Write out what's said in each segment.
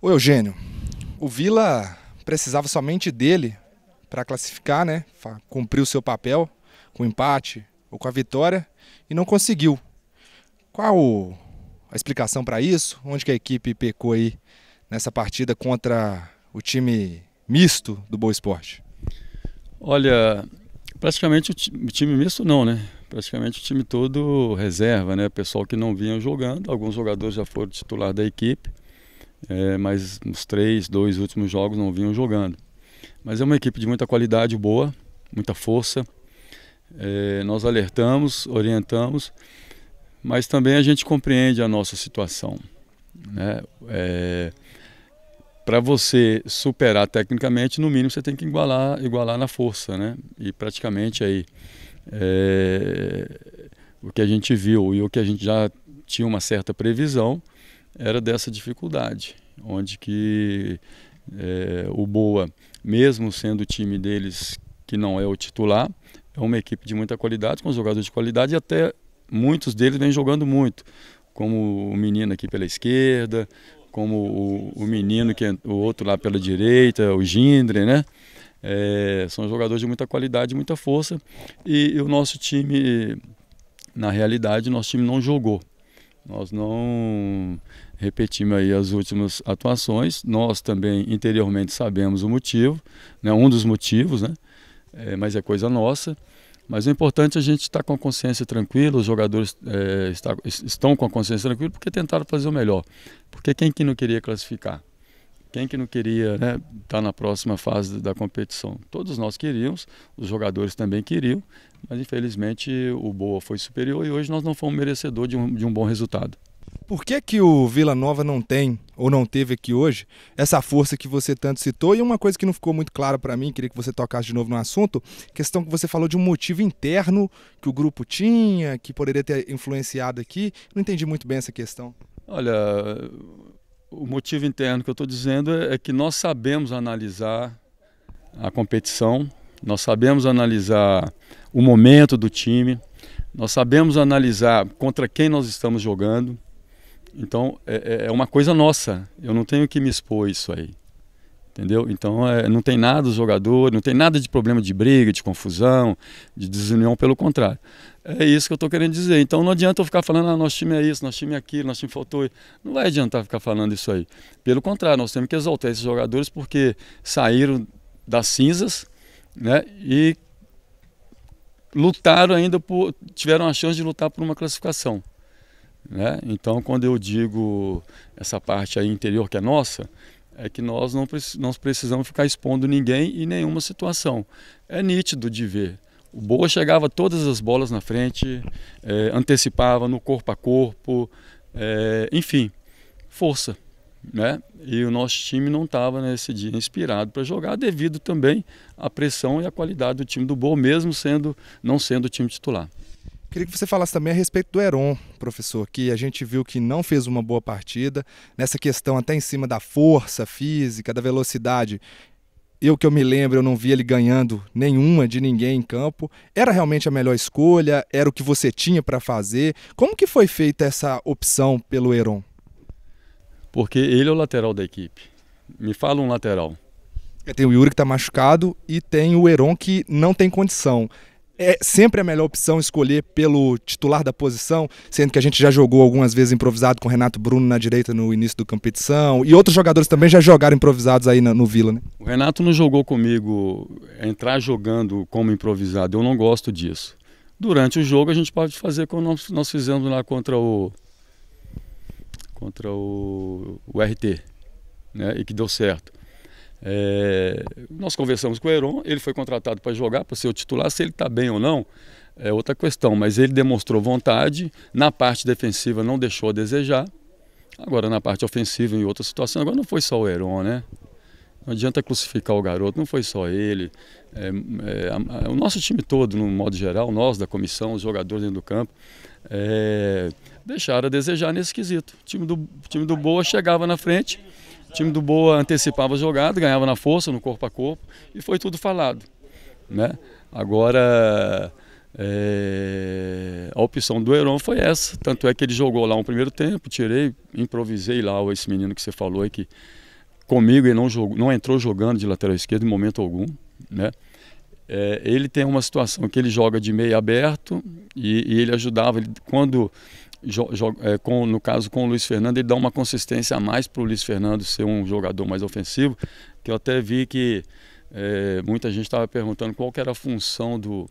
Ô Eugênio, o Vila precisava somente dele para classificar, né? Cumprir o seu papel com o empate ou com a vitória e não conseguiu. Qual a explicação para isso? Onde que a equipe pecou aí nessa partida contra o time misto do Boa Esporte? Olha, praticamente o time misto não, né? Praticamente o time todo reserva, né? Pessoal que não vinha jogando, alguns jogadores já foram titular da equipe, mas nos dois últimos jogos não vinham jogando. Mas é uma equipe de muita qualidade boa, muita força. Nós alertamos, orientamos, mas também a gente compreende a nossa situação, né? Para você superar tecnicamente, no mínimo você tem que igualar na força, né? E praticamente aí o que a gente viu e o que a gente já tinha uma certa previsão era dessa dificuldade, onde que o Boa, mesmo sendo o time deles que não é o titular, é uma equipe de muita qualidade, com jogadores de qualidade, e até muitos deles vêm jogando muito, como o menino aqui pela esquerda, como o menino que é o outro lá pela direita, o Gindre, né? São jogadores de muita qualidade, muita força, e o nosso time, na realidade, nosso time não jogou. Nós não repetimos aí as últimas atuações. Nós também interiormente sabemos o motivo, né? Um dos motivos, né? Mas é coisa nossa. Mas o importante é a gente estar com a consciência tranquila, os jogadores estão com a consciência tranquila porque tentaram fazer o melhor. Porque quem que não queria classificar? Quem que não queria, né, estar na próxima fase da competição? Todos nós queríamos, os jogadores também queriam, mas infelizmente o Boa foi superior e hoje nós não fomos merecedores de um bom resultado. Por que que o Vila Nova não tem, ou não teve aqui hoje, essa força que você tanto citou? E uma coisa que não ficou muito clara para mim, queria que você tocasse de novo no assunto, questão que você falou de um motivo interno que o grupo tinha, que poderia ter influenciado aqui. Não entendi muito bem essa questão. Olha, o motivo interno que eu estou dizendo é que nós sabemos analisar a competição, nós sabemos analisar o momento do time, nós sabemos analisar contra quem nós estamos jogando. Então é uma coisa nossa, eu não tenho que me expor isso aí, entendeu? Então não tem nada dos jogadores, não tem nada de problema de briga, de confusão, de desunião, pelo contrário. É isso que eu estou querendo dizer. Então não adianta eu ficar falando, nosso time é isso, nosso time é aquilo, nosso time faltou. Não vai adiantar ficar falando isso aí. Pelo contrário, nós temos que exaltar esses jogadores porque saíram das cinzas, né, e lutaram ainda, tiveram a chance de lutar por uma classificação, né? Então, quando eu digo essa parte aí interior que é nossa, é que nós não precisamos ficar expondo ninguém em nenhuma situação. É nítido de ver. O Boa chegava todas as bolas na frente, antecipava no corpo a corpo, enfim, força, né? E o nosso time não estava nesse dia inspirado para jogar, devido também à pressão e à qualidade do time do Boa, mesmo não sendo o time titular. Queria que você falasse também a respeito do Heron, professor, que a gente viu que não fez uma boa partida, nessa questão até em cima da força física, da velocidade. Que eu me lembro, eu não vi ele ganhando nenhuma de ninguém em campo. Era realmente a melhor escolha? Era o que você tinha para fazer? Como que foi feita essa opção pelo Heron? Porque ele é o lateral da equipe. Me fala um lateral. Tem o Yuri que está machucado e tem o Heron que não tem condição. É sempre a melhor opção escolher pelo titular da posição, sendo que a gente já jogou algumas vezes improvisado com o Renato Bruno na direita no início da competição, e outros jogadores também já jogaram improvisados aí no Vila, né? O Renato não jogou comigo, entrar jogando como improvisado, eu não gosto disso. Durante o jogo a gente pode fazer como nós fizemos lá contra o RT, né? E que deu certo. Nós conversamos com o Heron, ele foi contratado para jogar, para ser o titular. Se ele está bem ou não é outra questão, mas ele demonstrou vontade. Na parte defensiva não deixou a desejar. Agora na parte ofensiva, em outra situação, agora não foi só o Heron, né? Não adianta crucificar o garoto, não foi só ele. O nosso time todo, no modo geral, nós da comissão, os jogadores dentro do campo, deixaram a desejar nesse quesito. O time do Boa chegava na frente, o time do Boa antecipava a jogada, ganhava na força, no corpo a corpo, e foi tudo falado, né? Agora, a opção do Heron foi essa, tanto é que ele jogou lá um primeiro tempo, improvisei lá esse menino que você falou aí, que comigo ele não entrou jogando de lateral esquerdo em momento algum, né? Ele tem uma situação que ele joga de meio aberto e ele ajudava, quando no caso com o Luiz Fernando, ele dá uma consistência a mais para o Luiz Fernando ser um jogador mais ofensivo, que eu até vi que muita gente estava perguntando qual que era a função do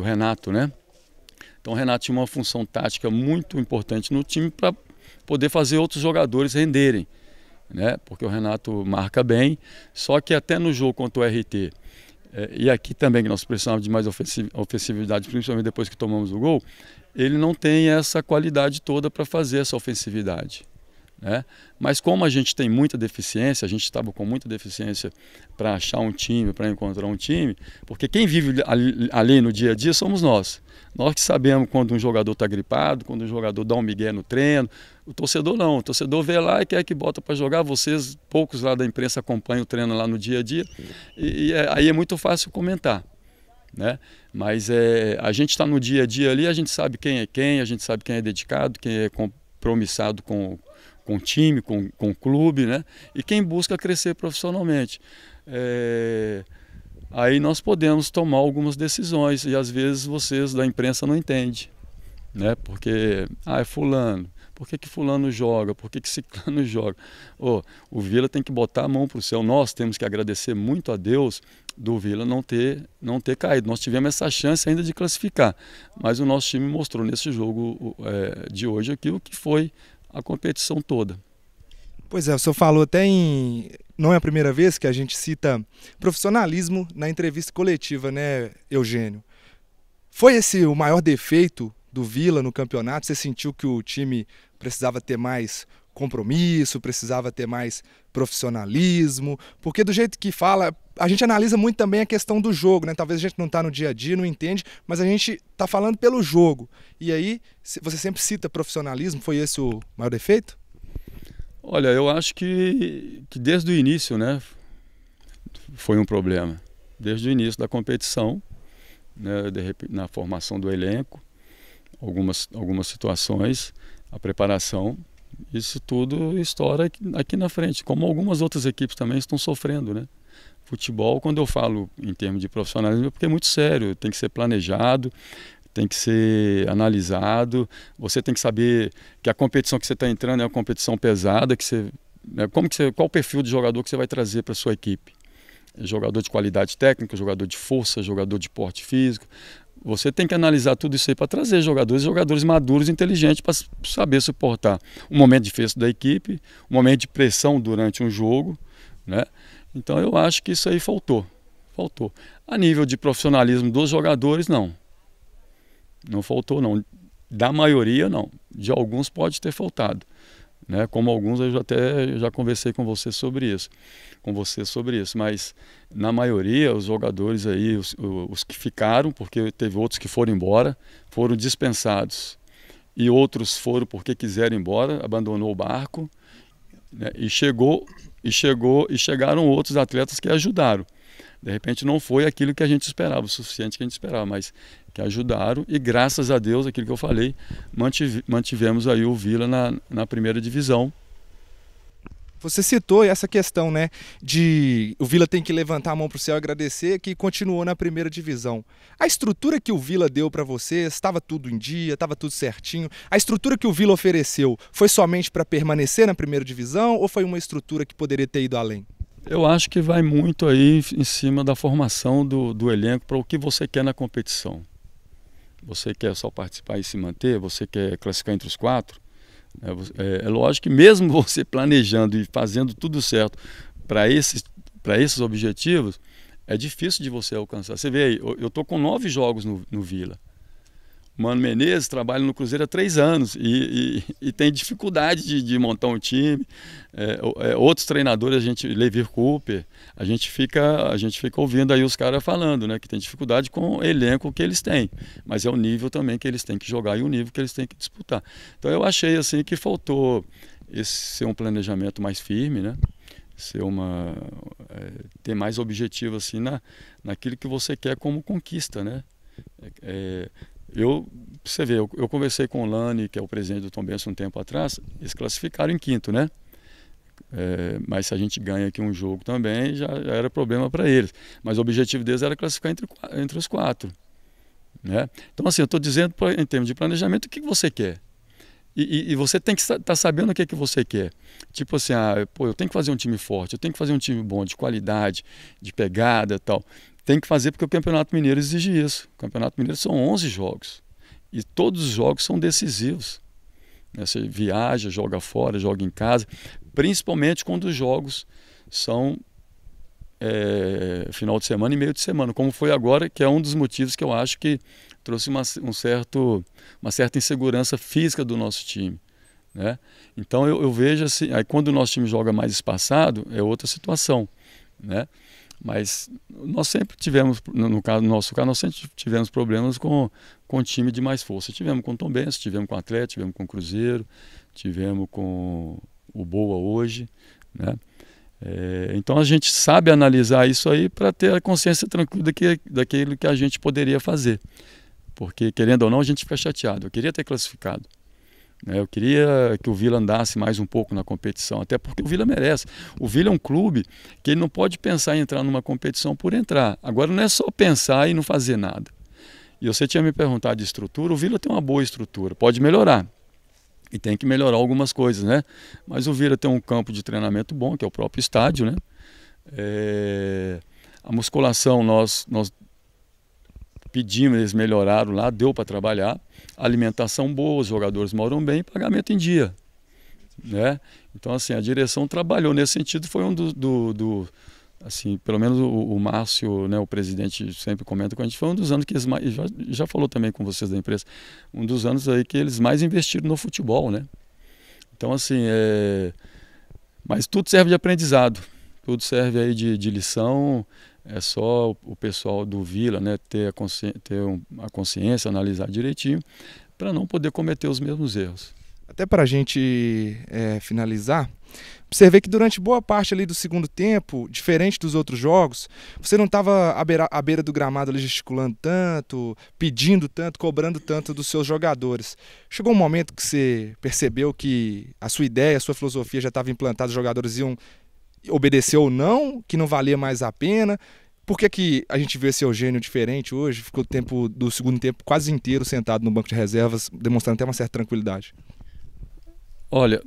Renato, né? Então o Renato tinha uma função tática muito importante no time para poder fazer outros jogadores renderem, né? Porque o Renato marca bem, só que até no jogo contra o RT, e aqui também que nós precisávamos de mais ofensividade, principalmente depois que tomamos o gol, ele não tem essa qualidade toda para fazer essa ofensividade, né? Mas como a gente tem muita deficiência, a gente estava com muita deficiência para achar um time, para encontrar um time, porque quem vive ali no dia a dia somos nós. Nós que sabemos quando um jogador está gripado, quando um jogador dá um migué no treino. O torcedor não, o torcedor vê lá e quer que bota para jogar. Vocês, poucos lá da imprensa, acompanham o treino lá no dia a dia, aí é muito fácil comentar, né? Mas a gente está no dia a dia ali, a gente sabe quem é quem, a gente sabe quem é dedicado, quem é compromissado com o time, com o clube, né? E quem busca crescer profissionalmente. Aí nós podemos tomar algumas decisões e às vezes vocês da imprensa não entendem, né? Porque é fulano, por que fulano joga, por que ciclano joga? O Vila tem que botar a mão para o céu. Nós temos que agradecer muito a Deus do Vila não ter caído. Nós tivemos essa chance ainda de classificar, mas o nosso time mostrou nesse jogo de hoje aquilo que foi a competição toda. Pois é, o senhor falou até não é a primeira vez que a gente cita profissionalismo na entrevista coletiva, né, Eugênio? Foi esse o maior defeito do Vila no campeonato? Você sentiu que o time precisava ter mais compromisso, precisava ter mais profissionalismo? Porque do jeito que fala, a gente analisa muito também a questão do jogo, né? Talvez a gente não está no dia a dia, não entende, mas a gente está falando pelo jogo. E aí, você sempre cita profissionalismo, foi esse o maior defeito? Olha, eu acho que desde o início, né, foi um problema. Desde o início da competição, né, na formação do elenco, algumas situações, a preparação, isso tudo estoura aqui na frente, como algumas outras equipes também estão sofrendo, né? Futebol, quando eu falo em termos de profissionalismo, é porque é muito sério, tem que ser planejado, tem que ser analisado, você tem que saber que a competição que você está entrando é uma competição pesada, qual o perfil de jogador que você vai trazer para a sua equipe? Jogador de qualidade técnica, jogador de força, jogador de porte físico. Você tem que analisar tudo isso aí para trazer jogadores maduros, inteligentes, para saber suportar um momento difícil da equipe, um momento de pressão durante um jogo, né? Então eu acho que isso aí faltou. A nível de profissionalismo dos jogadores, não. Não faltou, não. Da maioria, não. De alguns pode ter faltado, né? Como alguns eu já conversei com você sobre isso. Mas na maioria, os jogadores aí, os que ficaram, porque teve outros que foram embora, foram dispensados. E outros foram porque quiseram ir embora, abandonou o barco, né? E chegaram outros atletas que ajudaram. De repente não foi aquilo que a gente esperava, o suficiente que a gente esperava, mas que ajudaram e graças a Deus, aquilo que eu falei, mantivemos aí o Vila na primeira divisão. Você citou essa questão, né, de o Vila tem que levantar a mão para o céu e agradecer, que continuou na primeira divisão. A estrutura que o Vila deu para vocês, estava tudo em dia, estava tudo certinho? A estrutura que o Vila ofereceu foi somente para permanecer na primeira divisão ou foi uma estrutura que poderia ter ido além? Eu acho que vai muito aí em cima da formação do elenco para o que você quer na competição. Você quer só participar e se manter? Você quer classificar entre os 4? É lógico que mesmo você planejando e fazendo tudo certo para esses objetivos, é difícil de você alcançar. Você vê aí, eu estou com 9 jogos no Vila. O Mano Menezes trabalha no Cruzeiro há 3 anos e tem dificuldade de montar um time. Outros treinadores, Levir Cooper, a gente fica ouvindo aí os caras falando, né, que tem dificuldade com o elenco que eles têm. Mas é o nível também que eles têm que jogar e o nível que eles têm que disputar. Então eu achei assim que faltou ser um planejamento mais firme, né? Ter mais objetivo assim naquilo que você quer como conquista, né? Você vê, eu conversei com o Lani, que é o presidente do Tombense um tempo atrás, eles classificaram em quinto, né? Mas se a gente ganha aqui um jogo também, já era problema para eles. Mas o objetivo deles era classificar entre os 4. Né? Então, assim, eu estou dizendo, em termos de planejamento, o que você quer. E você tem que estar sabendo o que você quer. Tipo assim, eu tenho que fazer um time forte, eu tenho que fazer um time bom, de qualidade, de pegada e tal. Tem que fazer porque o Campeonato Mineiro exige isso. O Campeonato Mineiro são 11 jogos. E todos os jogos são decisivos. Você viaja, joga fora, joga em casa. Principalmente quando os jogos são final de semana e meio de semana. Como foi agora, que é um dos motivos que eu acho que trouxe uma certa insegurança física do nosso time. Né? Então eu vejo assim, aí quando o nosso time joga mais espaçado, é outra situação. Né? Mas nós sempre tivemos, no nosso caso, nós sempre tivemos problemas com o time de mais força. Tivemos com o Tombense, tivemos com o Atlético, tivemos com o Cruzeiro, tivemos com o Boa hoje. Né? Então a gente sabe analisar isso aí para ter a consciência tranquila daquilo que a gente poderia fazer. Porque, querendo ou não, a gente fica chateado. Eu queria ter classificado. Eu queria que o Vila andasse mais um pouco na competição, até porque o Vila merece. O Vila é um clube que ele não pode pensar em entrar numa competição por entrar. Agora não é só pensar e não fazer nada. E você tinha me perguntado de estrutura, o Vila tem uma boa estrutura, pode melhorar. E tem que melhorar algumas coisas, né? Mas o Vila tem um campo de treinamento bom, que é o próprio estádio, né? A musculação nós pedimos, eles melhoraram lá, deu para trabalhar. Alimentação boa, os jogadores moram bem, pagamento em dia. Né? Então, assim, a direção trabalhou nesse sentido, foi um assim, pelo menos o Márcio, né, o presidente, sempre comenta com a gente, foi um dos anos que eles mais, já falou também com vocês da empresa, um dos anos aí que eles mais investiram no futebol, né? Então, assim, mas tudo serve de aprendizado, tudo serve aí de lição. É só o pessoal do Vila, né, ter a consciência, analisar direitinho, para não poder cometer os mesmos erros. Até para a gente finalizar, observei que durante boa parte ali do segundo tempo, diferente dos outros jogos, você não estava à beira do gramado ali gesticulando tanto, pedindo tanto, cobrando tanto dos seus jogadores. Chegou um momento que você percebeu que a sua ideia, a sua filosofia já estava implantada, os jogadores iam obedecer ou não, que não valia mais a pena? Por que a gente vê esse Eugênio diferente hoje? Ficou o tempo do segundo tempo quase inteiro sentado no banco de reservas, demonstrando até uma certa tranquilidade. Olha,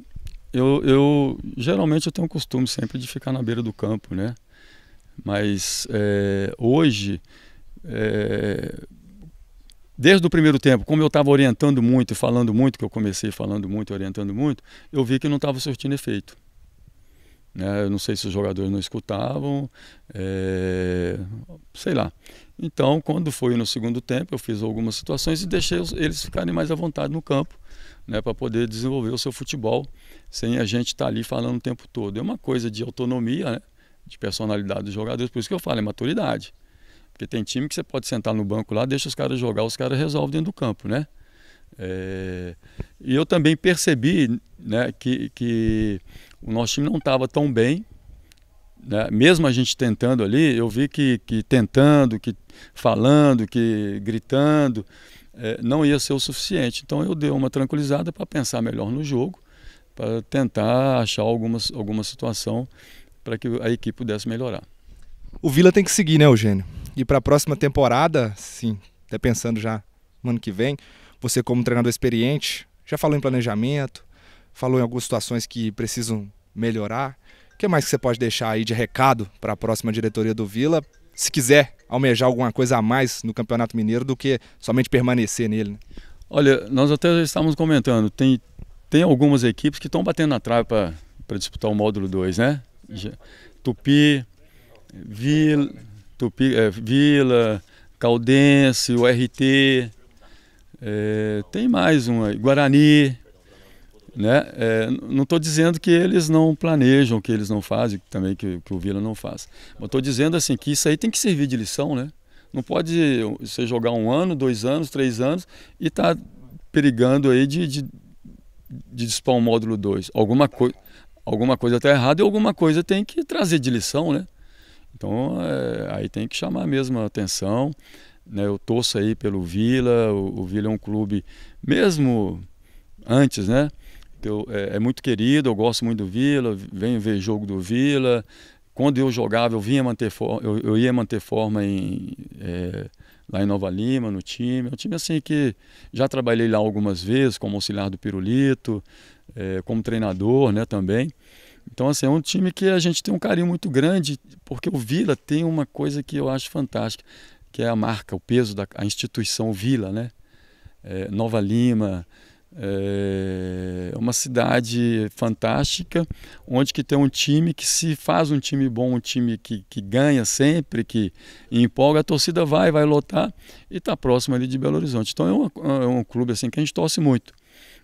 geralmente eu tenho o costume sempre de ficar na beira do campo, né? Mas hoje, desde o primeiro tempo, como eu estava orientando muito e falando muito, que eu comecei falando muito e orientando muito, eu vi que não estava surtindo efeito. Eu não sei se os jogadores não escutavam, sei lá. Então, quando foi no segundo tempo, eu fiz algumas situações e deixei eles ficarem mais à vontade no campo, né, para poder desenvolver o seu futebol sem a gente estar ali falando o tempo todo. É uma coisa de autonomia, né, de personalidade dos jogadores, por isso que eu falo, é maturidade. Porque tem time que você pode sentar no banco lá, deixa os caras jogar, os caras resolvem dentro do campo, né? E eu também percebi, né, que o nosso time não estava tão bem, né? Mesmo a gente tentando ali, eu vi que tentando, que falando, que gritando, não ia ser o suficiente. Então eu dei uma tranquilizada para pensar melhor no jogo, para tentar achar alguma situação para que a equipe pudesse melhorar. O Vila tem que seguir, né, Eugênio? E para a próxima temporada, sim, até pensando já no ano que vem, você como treinador experiente, já falou em planejamento, falou em algumas situações que precisam melhorar. O que mais que você pode deixar aí de recado para a próxima diretoria do Vila, se quiser almejar alguma coisa a mais no Campeonato Mineiro do que somente permanecer nele? Né? Olha, nós até já estávamos comentando, tem algumas equipes que estão batendo na trave para disputar o módulo 2, né? Tupi, Vila, Caldense, o RT, tem mais uma, Guarani, né? Não estou dizendo que eles não planejam, que eles não fazem, também que o Vila não faz. Mas estou dizendo assim que isso aí tem que servir de lição, né? Não pode você jogar 1 ano, 2 anos, 3 anos e tá perigando aí de disputar um módulo 2. Alguma coisa está errada e alguma coisa tem que trazer de lição, né? Então aí tem que chamar mesmo a atenção, né? Eu torço aí pelo Vila, o Vila é um clube, mesmo antes, né? É muito querido, eu gosto muito do Vila, venho ver jogo do Vila. Quando eu jogava, eu ia manter forma lá em Nova Lima, no time. É um time assim que já trabalhei lá algumas vezes, como auxiliar do Pirulito, como treinador, né, também. Então, assim, é um time que a gente tem um carinho muito grande, porque o Vila tem uma coisa que eu acho fantástica, que é a marca, o peso a instituição Vila, né? Nova Lima, é uma cidade fantástica, onde que tem um time que, se faz um time bom, um time que ganha sempre, que empolga, a torcida vai lotar, e está próximo ali de Belo Horizonte. Então é um clube assim que a gente torce muito,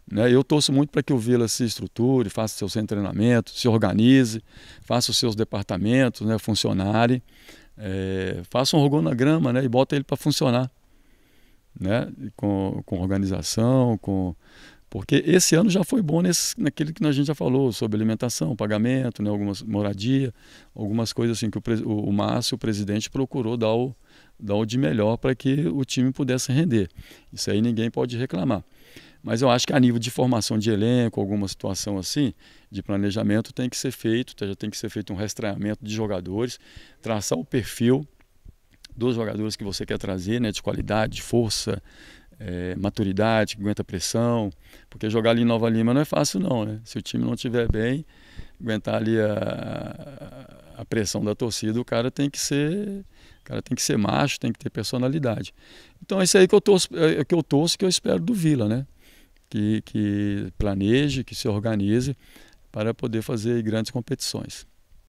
né? Eu torço muito para que o Vila se estruture, faça seu centro de treinamento, se organize, faça os seus departamentos, né, funcionarem, faça um organograma, né, e bota ele para funcionar, né, com organização, porque esse ano já foi bom naquilo que a gente já falou sobre alimentação, pagamento, né, algumas moradia, algumas coisas assim que o Márcio, o presidente, procurou dar o de melhor para que o time pudesse render. Isso aí ninguém pode reclamar. Mas eu acho que a nível de formação de elenco, alguma situação assim, de planejamento, tem que ser feito, já tem que ser feito um rastreamento de jogadores, traçar o perfil dos jogadores que você quer trazer, né, de qualidade, de força, maturidade, que aguenta pressão, porque jogar ali em Nova Lima não é fácil não, né? Se o time não estiver bem, aguentar ali a pressão da torcida, o cara tem que ser macho, tem que ter personalidade. Então é isso aí que eu torço, que eu espero do Vila, né? Que planeje, que se organize para poder fazer grandes competições.